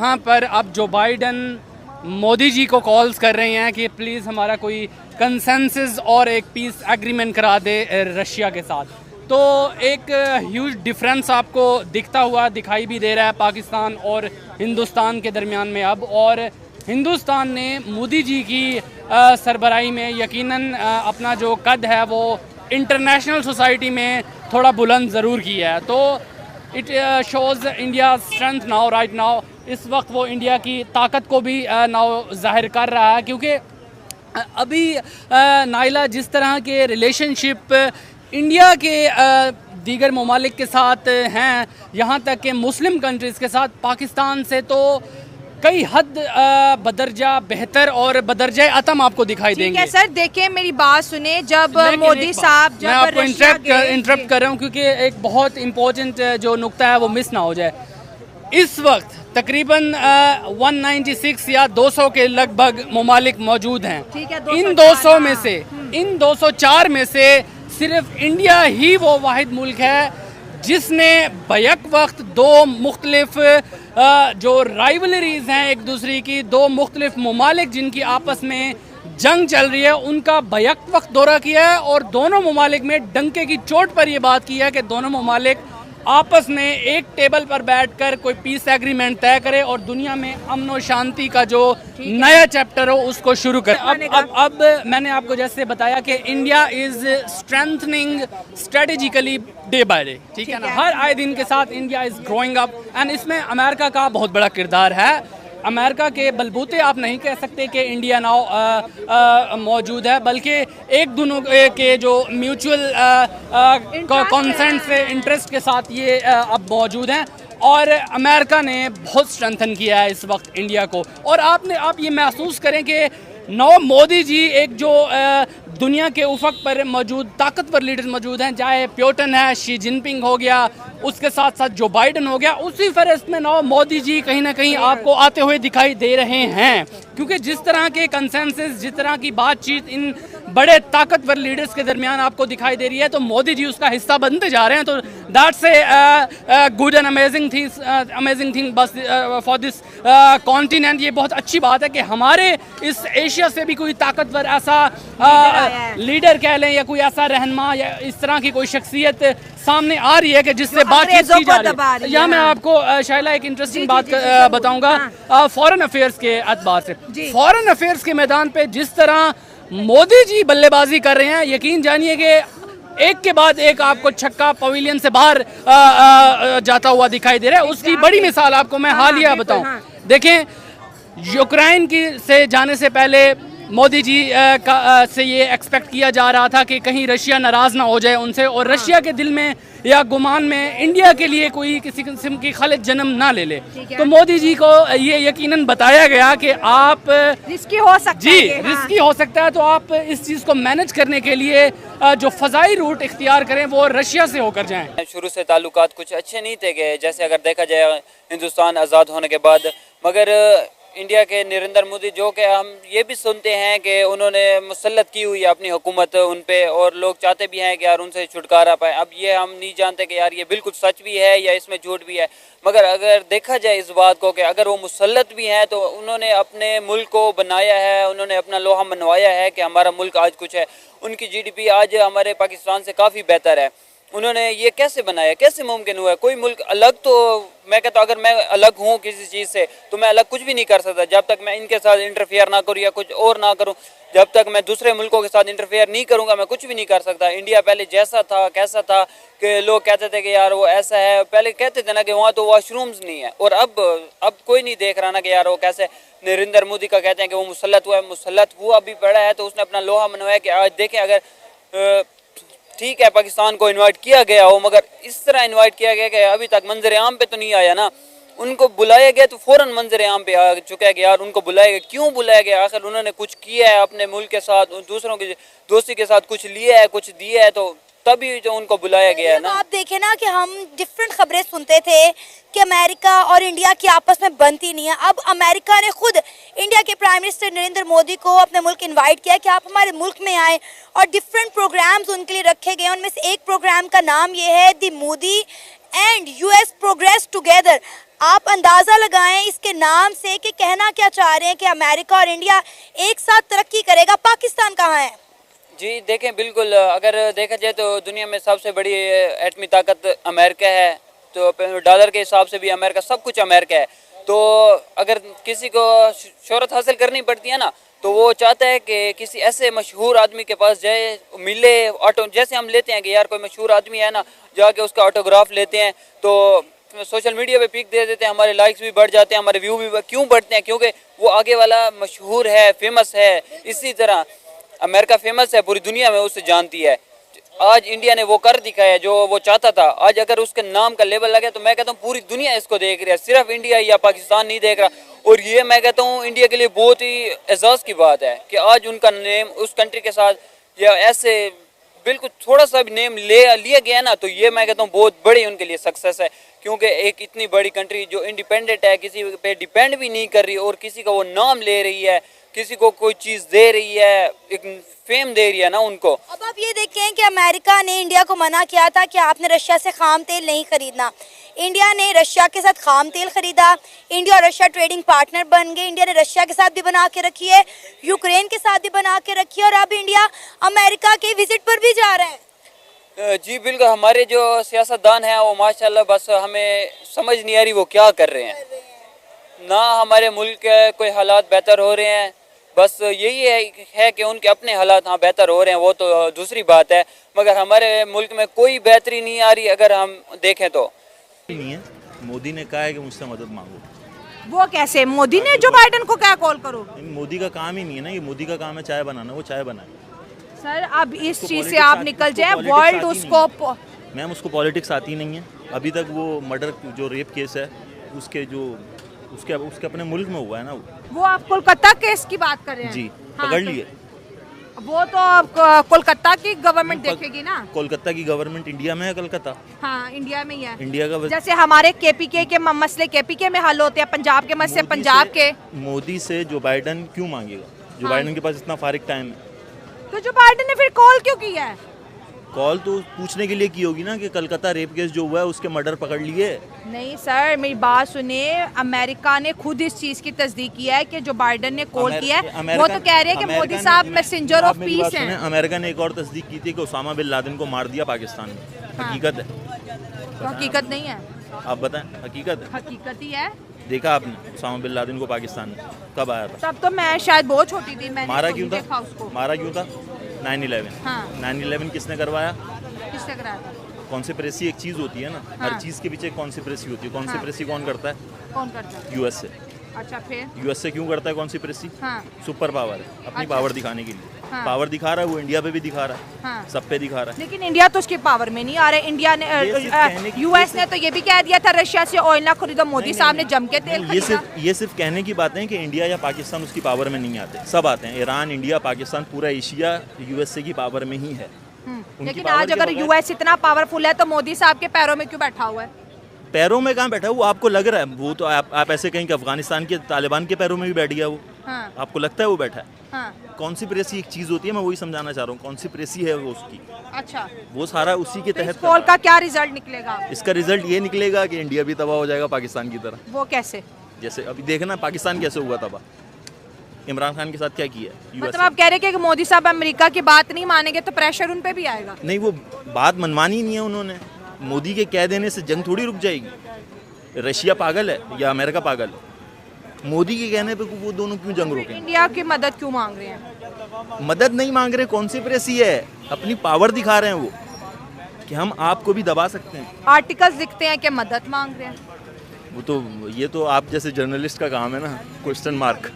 यहाँ पर अब जो बाइडन मोदी जी को कॉल्स कर रहे हैं कि प्लीज़ हमारा कोई कंसेंसस और एक पीस एग्रीमेंट करा दे रशिया के साथ। तो एक ह्यूज डिफरेंस आपको दिखता हुआ दिखाई भी दे रहा है पाकिस्तान और हिंदुस्तान के दरमियान में अब। और हिंदुस्तान ने मोदी जी की सरबराही में यकीनन अपना जो कद है वो इंटरनेशनल सोसाइटी में थोड़ा बुलंद ज़रूर किया है। तो it shows India strength now right now. इस वक्त वो इंडिया की ताकत को भी नाउ जाहिर कर रहा है, क्योंकि अभी नाइला जिस तरह के रिलेशनशिप इंडिया के दीगर ममालिक के साथ हैं, यहाँ तक कि मुस्लिम कंट्रीज़ के साथ पाकिस्तान से तो कई हद बदरजा बेहतर और बदरजा अतम आपको दिखाई देंगे। ठीक है सर, देखिए मेरी बात सुने। जब मोदी साहब मैं आपको इंटरप्ट कर रहा हूँ क्योंकि एक बहुत इम्पोर्टेंट जो नुक्ता है वो मिस ना हो जाए। इस वक्त तकरीबन 196 या 200 के लगभग ममालिक मौजूद हैं। इन 200 में से इन 204 में से सिर्फ इंडिया ही वो वाहिद मुल्क है जिसने बैक वक्त दो मुख्तलिफ जो राइवलरीज हैं एक दूसरे की, दो मुख्तलिफ ममालिक जिनकी आपस में जंग चल रही है, उनका बैक वक्त दौरा किया है और दोनों ममालिक में डंके की चोट पर यह बात की है कि दोनों ममालिक आपस में एक टेबल पर बैठकर कोई पीस एग्रीमेंट तय करे और दुनिया में अमन और शांति का जो नया चैप्टर हो उसको शुरू करे। अब मैंने आपको जैसे बताया कि India is strengthening strategically day by day, ठीक है ना। हर आए दिन के साथ India is growing up and इसमें अमेरिका का बहुत बड़ा किरदार है। अमेरिका के बलबूते आप नहीं कह सकते कि इंडिया नाउ मौजूद है, बल्कि एक दोनों के जो म्यूचुअल कॉन्सेंट से इंटरेस्ट के साथ ये अब मौजूद हैं। और अमेरिका ने बहुत स्ट्रेंथन किया है इस वक्त इंडिया को। और आप ये महसूस करें कि मोदी जी एक जो दुनिया के उफक पर मौजूद ताकतवर लीडर मौजूद हैं, चाहे प्यूटन है, शी जिनपिंग हो गया, उसके साथ साथ जो बाइडन हो गया, उसी फहरिस्त में मोदी जी कहीं ना कहीं आपको आते हुए दिखाई दे रहे हैं। क्योंकि जिस तरह के कंसेंसस, जिस तरह की बातचीत इन बड़े ताकतवर लीडर्स के दरमियान आपको दिखाई दे रही है, तो मोदी जी उसका हिस्सा बनते जा रहे हैं। तो that's a good and amazing thing बस फॉर दिस कॉन्टिनेंट। ये बहुत अच्छी बात है कि हमारे इस एशिया से भी कोई ताकतवर ऐसा लीडर कह लें या कोई ऐसा रहनुमा या इस तरह की कोई शख्सियत सामने आ रही है कि जिससे बातचीत की जा रही है। यहाँ मैं आपको शायला एक इंटरेस्टिंग बात बताऊंगा फॉरेन अफेयर्स के एतबार से। फॉरेन अफेयर्स के मैदान पे जिस तरह मोदी जी बल्लेबाजी कर रहे हैं, यकीन जानिए कि एक के बाद एक आपको छक्का पवेलियन से बाहर जाता हुआ दिखाई दे रहा है। उसकी बड़ी मिसाल आपको मैं हालिया बताऊं। देखें, यूक्रेन की से जाने से पहले मोदी जी से ये एक्सपेक्ट किया जा रहा था कि कहीं रशिया नाराज़ ना हो जाए उनसे, और रशिया के दिल में या गुमान में इंडिया के लिए कोई किसी किस्म की खलत जन्म ना ले ले। तो मोदी जी को ये यकीनन बताया गया कि आप रिस्की हो सकता है, रिस्की हो सकता है, तो आप इस चीज़ को मैनेज करने के लिए जो फ़ज़ाई रूट इख्तियार करें वो रशिया से होकर जाएं। शुरू से ताल्लुकात कुछ अच्छे नहीं थे कि जैसे अगर देखा जाए हिंदुस्तान आज़ाद होने के बाद, मगर इंडिया के नरेंद्र मोदी जो कि हम ये भी सुनते हैं कि उन्होंने मुसल्लत की हुई है अपनी हुकूमत उन पे, और लोग चाहते भी हैं कि यार उनसे छुटकारा पाए। अब ये हम नहीं जानते कि यार ये बिल्कुल सच भी है या इसमें झूठ भी है, मगर अगर देखा जाए इस बात को कि अगर वो मुसल्लत भी हैं तो उन्होंने अपने मुल्क को बनाया है, उन्होंने अपना लोहा मनवाया है कि हमारा मुल्क आज कुछ है। उनकी GDP आज हमारे पाकिस्तान से काफ़ी बेहतर है। उन्होंने ये कैसे बनाया, कैसे मुमकिन हुआ? कोई मुल्क अलग, तो मैं कहता हूँ अगर मैं अलग हूँ किसी चीज़ से तो मैं अलग कुछ भी नहीं कर सकता जब तक मैं इनके साथ इंटरफेयर ना करूँ या कुछ और ना करूँ। जब तक मैं दूसरे मुल्कों के साथ इंटरफेयर नहीं करूँगा मैं कुछ भी नहीं कर सकता। इंडिया पहले जैसा था कैसा था कि लोग कहते थे कि यार वो ऐसा है, पहले कहते थे ना कि वहाँ तो वॉशरूम्स नहीं है, और अब कोई नहीं देख रहा ना कि यार वो कैसे। नरेंद्र मोदी का कहते हैं कि वो मुसल्लत हुआ है, मुसल्लत हुआ भी पड़ा है तो उसने अपना लोहा मनवाया कि आज देखें अगर ठीक है पाकिस्तान को इनवाइट किया गया हो, मगर इस तरह इनवाइट किया गया कि अभी तक मंजर आम पे तो नहीं आया ना। उनको बुलाया गया तो फौरन मंजर आम पे आ चुका है कि यार उनको बुलाया गया, क्यों बुलाया गया? आखिर उन्होंने कुछ किया है अपने मुल्क के साथ, दूसरों की दोस्ती के साथ कुछ लिया है, कुछ दिया है, तो तभी जो उनको बुलाया गया है ना। आप देखें ना कि हम डिफरेंट खबरें सुनते थे कि अमेरिका और इंडिया की आपस में बनती नहीं है। अब अमेरिका ने खुद इंडिया के प्राइम मिनिस्टर नरेंद्र मोदी को अपने मुल्क इनवाइट किया कि आप हमारे मुल्क में आए और डिफरेंट प्रोग्राम्स उनके लिए रखे गए। उनमें से एक प्रोग्राम का नाम ये है the Modi and US progress together. आप अंदाज़ा लगाएं इसके नाम से कि कहना क्या चाह रहे हैं कि अमेरिका और इंडिया एक साथ तरक्की करेगा। पाकिस्तान कहाँ है? जी देखें, बिल्कुल अगर देखा जाए तो दुनिया में सबसे बड़ी एटमी ताकत अमेरिका है, तो डॉलर के हिसाब से भी अमेरिका, सब कुछ अमेरिका है। तो अगर किसी को शोहरत हासिल करनी पड़ती है ना, तो वो चाहता है कि किसी ऐसे मशहूर आदमी के पास जाए, मिले, ऑटो, जैसे हम लेते हैं कि यार कोई मशहूर आदमी है ना, जाके उसका ऑटोग्राफ लेते हैं तो सोशल मीडिया पे पिक दे देते हैं, हमारे लाइक्स भी बढ़ जाते हैं, हमारे व्यू भी क्यों बढ़ते हैं? क्योंकि वो आगे वाला मशहूर है, फेमस है। इसी तरह अमेरिका फेमस है, पूरी दुनिया में उसे जानती है। आज इंडिया ने वो कर दिखाया जो वो चाहता था। आज अगर उसके नाम का लेबल लगे तो मैं कहता हूँ पूरी दुनिया इसको देख रही है, सिर्फ इंडिया या पाकिस्तान नहीं देख रहा। और ये मैं कहता हूँ इंडिया के लिए बहुत ही एजाज़ की बात है कि आज उनका नेम उस कंट्री के साथ या ऐसे बिल्कुल थोड़ा सा भी नेम लिया गया ना, तो ये मैं कहता हूँ बहुत बड़ी उनके लिए सक्सेस है। क्योंकि एक इतनी बड़ी कंट्री जो इंडिपेंडेंट है, किसी पे डिपेंड भी नहीं कर रही और किसी का वो नाम ले रही है, किसी को कोई चीज़ दे रही है, एक फेम दे रही है ना उनको। अब आप ये देखें कि अमेरिका ने इंडिया को मना किया था कि आपने रशिया से खाम तेल नहीं खरीदना। इंडिया ने रशिया के साथ खाम तेल खरीदा, इंडिया और रशिया ट्रेडिंग पार्टनर बन गए। इंडिया ने रशिया के साथ भी बना के रखी है, यूक्रेन के साथ भी बना के रखी है और अब इंडिया अमेरिका के विजिट पर भी जा रहा है। जी बिल्कुल, हमारे जो सियासतदान हैं वो माशाल्लाह बस हमें समझ नहीं आ रही वो क्या कर रहे हैं। ना हमारे मुल्क के कोई हालात बेहतर हो रहे हैं, बस यही है कि उनके अपने हालात हाँ बेहतर हो रहे हैं, वो तो दूसरी बात है, मगर हमारे मुल्क में कोई बेहतरी नहीं आ रही अगर हम देखें तो। नहीं है, मोदी ने कहा है कि मुझसे मदद मांगो। वो कैसे? मोदी ने जो बाइडेन को क्या कॉल करो? मोदी का काम ही नहीं है ना, ये मोदी का काम है चाय बनाना, वो चाय बनाए। सर अब इस चीज से आप निकल जाए, वर्ल्ड उसको, मैम उसको पॉलिटिक्स आती नहीं है। अभी तक वो मर्डर जो रेप केस है उसके उसके अपने मुल्क में हुआ है ना, वो आप कोलकाता केस की बात कर रहे हैं? जी हाँ, पकड़ तो लिए। वो तो कोलकाता की गवर्नमेंट देखेगी ना। कोलकाता की गवर्नमेंट इंडिया में है, कलकत्ता हाँ इंडिया में ही है। इंडिया का जैसे हमारे केपीके के मसले केपीके में हल होते हैं, पंजाब के मसले पंजाब के। मोदी से जो बाइडन क्यों मांगेगा? जो बाइडन के पास इतना फारिग टाइम है। तो जो बाइडेन ने फिर कॉल क्यों किया है? कॉल तो पूछने के लिए की होगी ना कि कलकत्ता रेप केस जो हुआ है उसके मर्डर पकड़ लिए। नहीं सर, मेरी बात सुने, अमेरिका ने खुद इस चीज की तस्दीक किया है कि जो बाइडेन ने कॉल किया है, वो तो कह रहे हैं कि मोदी साहब मैसेंजर ऑफ पीस हैं। अमेरिका ने एक और तस्दीक की थी कि उसामा बिन लादेन को मार दिया पाकिस्तान में। हकीकत है? तो हकीकत नहीं है, आप बताएं। हकीकत है? हकीकत ही है। देखा आपने उसामा बिन लादेन को पाकिस्तान में कब आया था? तब तो मैं शायद बहुत छोटी थी, मैंने मारा तो क्यों नहीं देखा था? उसको। मारा क्यों था? 9/11। हाँ। 9/11 किसने करवाया? किसने कराया था? कॉन्स्पिरेसी एक चीज़ होती है ना, हाँ। हर चीज़ के पीछे कॉन्स्पिरेसी होती है। कॉन्स्पिरेसी कौन करता है? कौन करता है? यूएस से। अच्छा फिर? यूएस से क्यों करता है कॉन्स्पिरेसी? हाँ सुपर पावर है, अपनी अच्छा। पावर दिखाने के लिए। हाँ। पावर दिखा रहा है वो, इंडिया पे भी दिखा रहा है, हाँ। सब पे दिखा रहा है। लेकिन इंडिया तो उसकी पावर में नहीं आ रहा है। इंडिया ने यूएस ने तो ये भी कह दिया था रशिया से ऑयल ना खरीदो, मोदी साहब ने जम के तेल ये खरीदा। ये सिर्फ कहने की बातें हैं कि इंडिया या पाकिस्तान उसकी पावर में नहीं आते, सब आते हैं। ईरान, इंडिया, पाकिस्तान, पूरा एशिया यूएसए की पावर में ही है। लेकिन पावर आज के अगर बगैर- यूएस इतना पावरफुल है तो मोदी साहब के पैरों में क्यों बैठा हुआ है? पैरों में कहाँ बैठा है वो? आपको लग रहा है वो तो आप ऐसे कहें कि अफगानिस्तान के तालिबान के पैरों में भी बैठ गया वो। हाँ। आपको लगता है वो बैठा है? हाँ। कॉन्स्पिरेसी एक चीज़ होती है, मैं वही समझाना चाह रहा हूँ। कॉन्स्पिरेसी है वो उसकी, अच्छा, वो सारा उसी के तो इस तहत कॉल का क्या रिजल्ट निकलेगा? इसका रिजल्ट ये निकलेगा कि इंडिया भी तबाह हो जाएगा पाकिस्तान की तरह। वो कैसे? जैसे अभी देखना पाकिस्तान कैसे हुआ तबाह, इमरान खान के साथ क्या किया है मतलब आप कह रहे हैं कि मोदी साहब अमेरिका की बात नहीं मानेंगे तो प्रेशर उन पे भी आएगा? नहीं, वो बात मनवानी नहीं है उन्होंने। मोदी के कह देने से जंग थोड़ी रुक जाएगी। रशिया पागल है या अमेरिका पागल है? मोदी के कहने पे वो दोनों क्यों जंग रोकेंगे? इंडिया की मदद क्यों मांग रहे हैं? मदद नहीं मांग रहे, कॉन्स्पिरेसी है, अपनी पावर दिखा रहे हैं वो कि हम आपको भी दबा सकते हैं। आर्टिकल्स दिखते हैं कि मदद मांग रहे हैं। वो तो ये तो आप जैसे जर्नलिस्ट का काम है ना, क्वेश्चन मार्क।